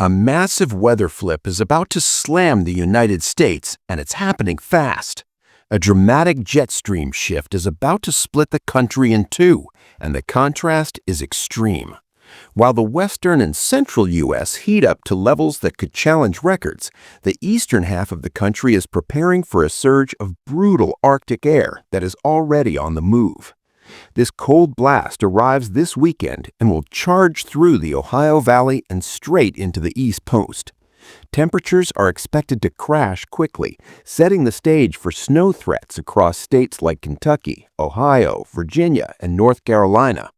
A massive weather flip is about to slam the United States, and it's happening fast. A dramatic jet stream shift is about to split the country in two, and the contrast is extreme. While the western and central U.S. heat up to levels that could challenge records, the eastern half of the country is preparing for a surge of brutal Arctic air that is already on the move. This cold blast arrives this weekend and will charge through the Ohio Valley and straight into the East Coast. Temperatures are expected to crash quickly, setting the stage for snow threats across states like Kentucky, Ohio, Virginia, and North Carolina.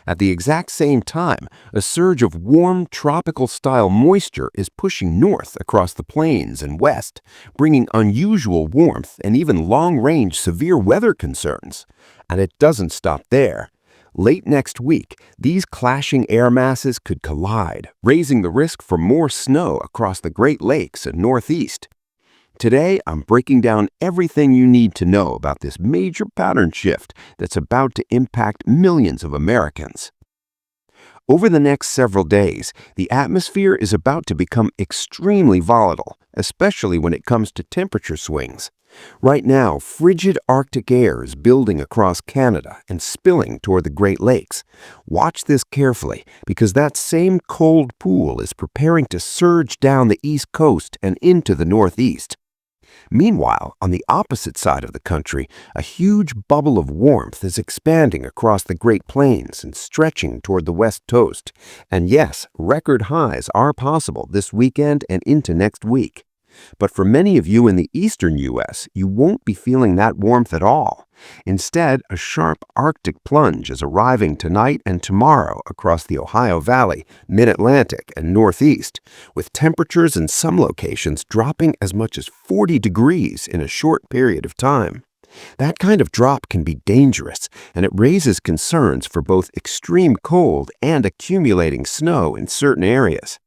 At the exact same time, a surge of warm, tropical-style moisture is pushing north across the plains and west, bringing unusual warmth and even long-range severe weather concerns. And it doesn't stop there. Late next week, these clashing air masses could collide, raising the risk for more snow across the Great Lakes and Northeast. Today, I'm breaking down everything you need to know about this major pattern shift that's about to impact millions of Americans. Over the next several days, the atmosphere is about to become extremely volatile, especially when it comes to temperature swings. Right now, frigid Arctic air is building across Canada and spilling toward the Great Lakes. Watch this carefully, because that same cold pool is preparing to surge down the East Coast and into the Northeast. Meanwhile, on the opposite side of the country, a huge bubble of warmth is expanding across the Great Plains and stretching toward the West Coast. And yes, record highs are possible this weekend and into next week. But for many of you in the eastern U.S., you won't be feeling that warmth at all. Instead, a sharp Arctic plunge is arriving tonight and tomorrow across the Ohio Valley, Mid-Atlantic, and Northeast, with temperatures in some locations dropping as much as 40 degrees in a short period of time. That kind of drop can be dangerous, and it raises concerns for both extreme cold and accumulating snow in certain areas.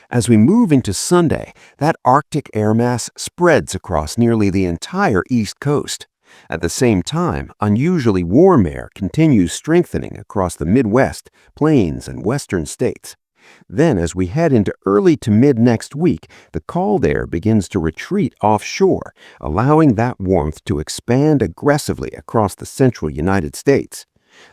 As we move into Sunday, that Arctic air mass spreads across nearly the entire East Coast. At the same time, unusually warm air continues strengthening across the Midwest, Plains, and Western states. Then, as we head into early to mid next week, the cold air begins to retreat offshore, allowing that warmth to expand aggressively across the central United States.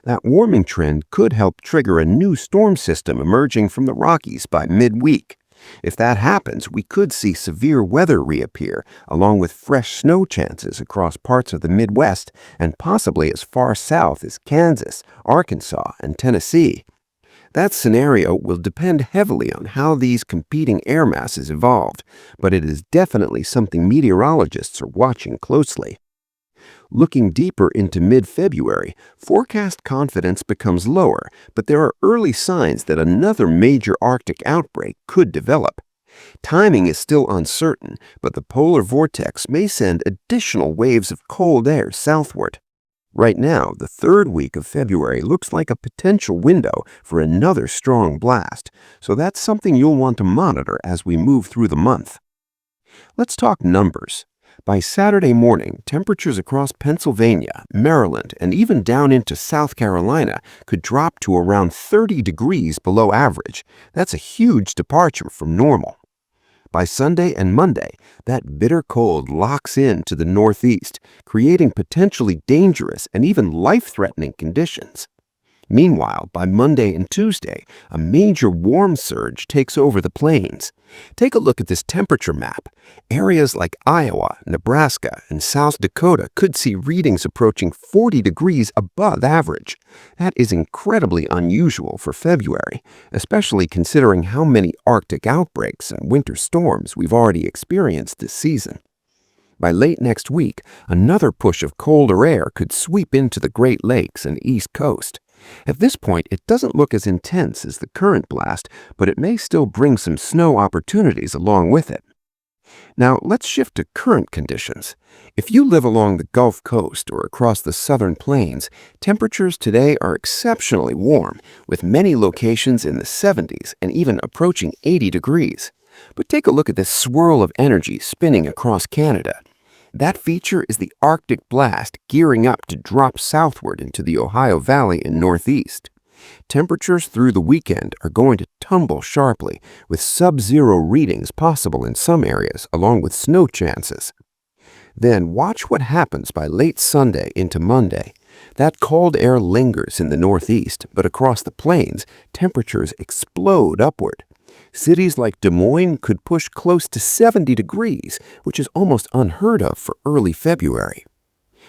That warming trend could help trigger a new storm system emerging from the Rockies by midweek. If that happens, we could see severe weather reappear, along with fresh snow chances across parts of the Midwest and possibly as far south as Kansas, Arkansas, and Tennessee. That scenario will depend heavily on how these competing air masses evolved, but it is definitely something meteorologists are watching closely. Looking deeper into mid-February, forecast confidence becomes lower, but there are early signs that another major Arctic outbreak could develop. Timing is still uncertain, but the polar vortex may send additional waves of cold air southward. Right now, the third week of February looks like a potential window for another strong blast, so that's something you'll want to monitor as we move through the month. Let's talk numbers. By Saturday morning, temperatures across Pennsylvania, Maryland, and even down into South Carolina could drop to around 30 degrees below average. That's a huge departure from normal. By Sunday and Monday, that bitter cold locks into the Northeast, creating potentially dangerous and even life-threatening conditions. Meanwhile, by Monday and Tuesday, a major warm surge takes over the plains. Take a look at this temperature map. Areas like Iowa, Nebraska, and South Dakota could see readings approaching 40 degrees above average. That is incredibly unusual for February, especially considering how many Arctic outbreaks and winter storms we've already experienced this season. By late next week, another push of colder air could sweep into the Great Lakes and East Coast. At this point, it doesn't look as intense as the current blast, but it may still bring some snow opportunities along with it. Now, let's shift to current conditions. If you live along the Gulf Coast or across the southern plains, temperatures today are exceptionally warm, with many locations in the 70s and even approaching 80 degrees. But take a look at this swirl of energy spinning across Canada. That feature is the Arctic blast gearing up to drop southward into the Ohio Valley and Northeast. Temperatures through the weekend are going to tumble sharply, with sub-zero readings possible in some areas, along with snow chances. Then watch what happens by late Sunday into Monday. That cold air lingers in the northeast, but across the plains, temperatures explode upward. Cities like Des Moines could push close to 70 degrees, which is almost unheard of for early February.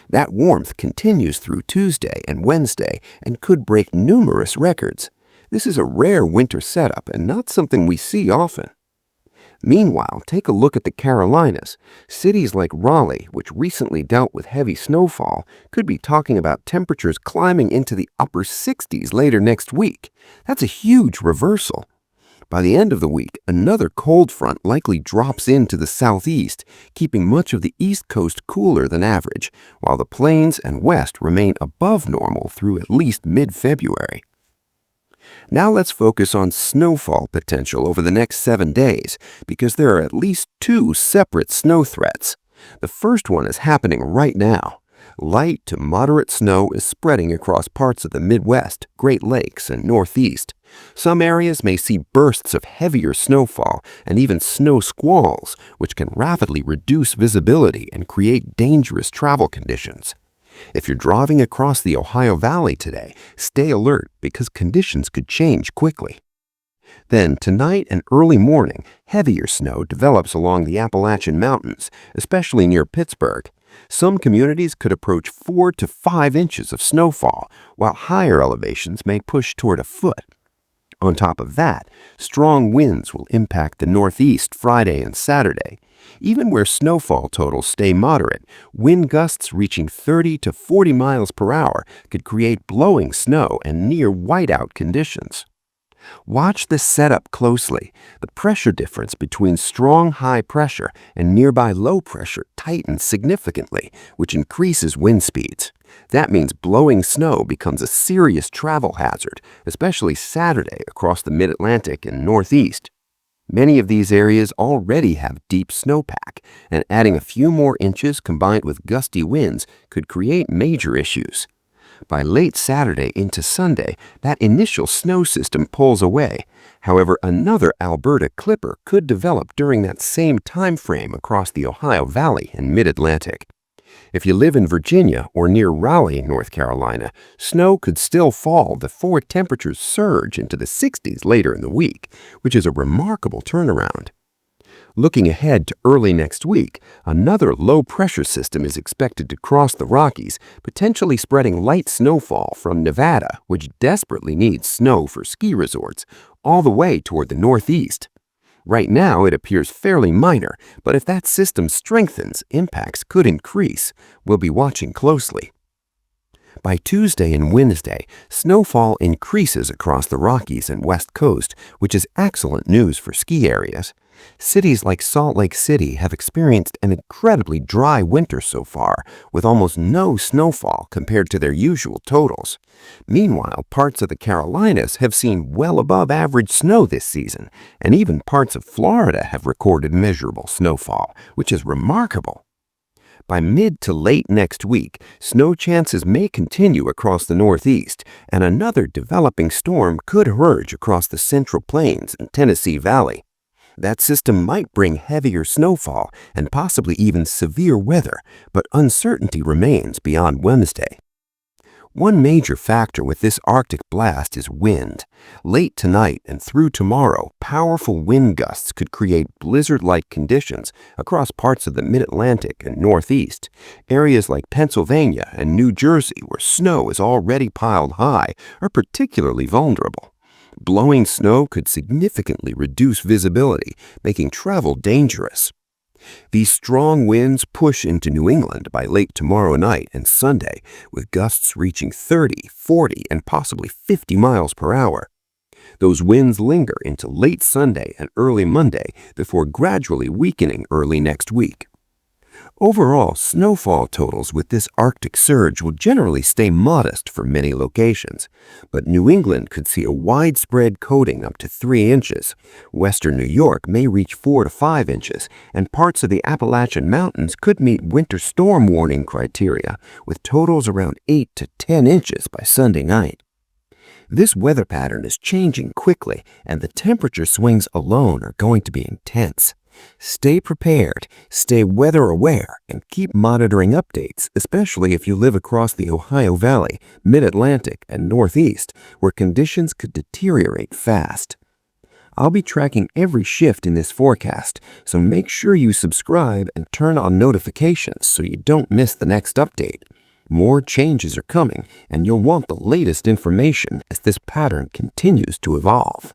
That warmth continues through Tuesday and Wednesday and could break numerous records. This is a rare winter setup and not something we see often. Meanwhile, take a look at the Carolinas. Cities like Raleigh, which recently dealt with heavy snowfall, could be talking about temperatures climbing into the upper 60s later next week. That's a huge reversal. By the end of the week, another cold front likely drops into the southeast, keeping much of the east coast cooler than average, while the plains and west remain above normal through at least mid-February. Now let's focus on snowfall potential over the next 7 days, because there are at least 2 separate snow threats. The first one is happening right now. Light to moderate snow is spreading across parts of the Midwest, Great Lakes, and Northeast. Some areas may see bursts of heavier snowfall and even snow squalls, which can rapidly reduce visibility and create dangerous travel conditions. If you're driving across the Ohio Valley today, stay alert because conditions could change quickly. Then, tonight and early morning, heavier snow develops along the Appalachian Mountains, especially near Pittsburgh. Some communities could approach 4 to 5 inches of snowfall, while higher elevations may push toward a foot. On top of that, strong winds will impact the Northeast Friday and Saturday. Even where snowfall totals stay moderate, wind gusts reaching 30 to 40 miles per hour could create blowing snow and near whiteout conditions. Watch this setup closely. The pressure difference between strong high pressure and nearby low pressure tightens significantly, which increases wind speeds. That means blowing snow becomes a serious travel hazard, especially Saturday across the Mid-Atlantic and Northeast. Many of these areas already have deep snowpack, and adding a few more inches combined with gusty winds could create major issues. By late Saturday into Sunday, that initial snow system pulls away. However, another Alberta clipper could develop during that same time frame across the Ohio Valley and Mid-Atlantic. If you live in Virginia or near Raleigh, North Carolina, snow could still fall before temperatures surge into the 60s later in the week, which is a remarkable turnaround. Looking ahead to early next week, another low-pressure system is expected to cross the Rockies, potentially spreading light snowfall from Nevada, which desperately needs snow for ski resorts, all the way toward the Northeast. Right now, it appears fairly minor, but if that system strengthens, impacts could increase. We'll be watching closely. By Tuesday and Wednesday, snowfall increases across the Rockies and West Coast, which is excellent news for ski areas. Cities like Salt Lake City have experienced an incredibly dry winter so far, with almost no snowfall compared to their usual totals. Meanwhile, parts of the Carolinas have seen well above average snow this season, and even parts of Florida have recorded measurable snowfall, which is remarkable. By mid to late next week, snow chances may continue across the Northeast, and another developing storm could emerge across the Central Plains and Tennessee Valley. That system might bring heavier snowfall and possibly even severe weather, but uncertainty remains beyond Wednesday. One major factor with this Arctic blast is wind. Late tonight and through tomorrow, powerful wind gusts could create blizzard-like conditions across parts of the Mid-Atlantic and Northeast. Areas like Pennsylvania and New Jersey, where snow is already piled high, are particularly vulnerable. Blowing snow could significantly reduce visibility, making travel dangerous. These strong winds push into New England by late tomorrow night and Sunday, with gusts reaching 30, 40, and possibly 50 miles per hour. Those winds linger into late Sunday and early Monday before gradually weakening early next week. Overall, snowfall totals with this Arctic surge will generally stay modest for many locations, but New England could see a widespread coating up to 3 inches. Western New York may reach 4 to 5 inches, and parts of the Appalachian Mountains could meet winter storm warning criteria, with totals around 8 to 10 inches by Sunday night. This weather pattern is changing quickly, and the temperature swings alone are going to be intense. Stay prepared, stay weather aware, and keep monitoring updates, especially if you live across the Ohio Valley, Mid-Atlantic, and Northeast, where conditions could deteriorate fast. I'll be tracking every shift in this forecast, so make sure you subscribe and turn on notifications so you don't miss the next update. More changes are coming, and you'll want the latest information as this pattern continues to evolve.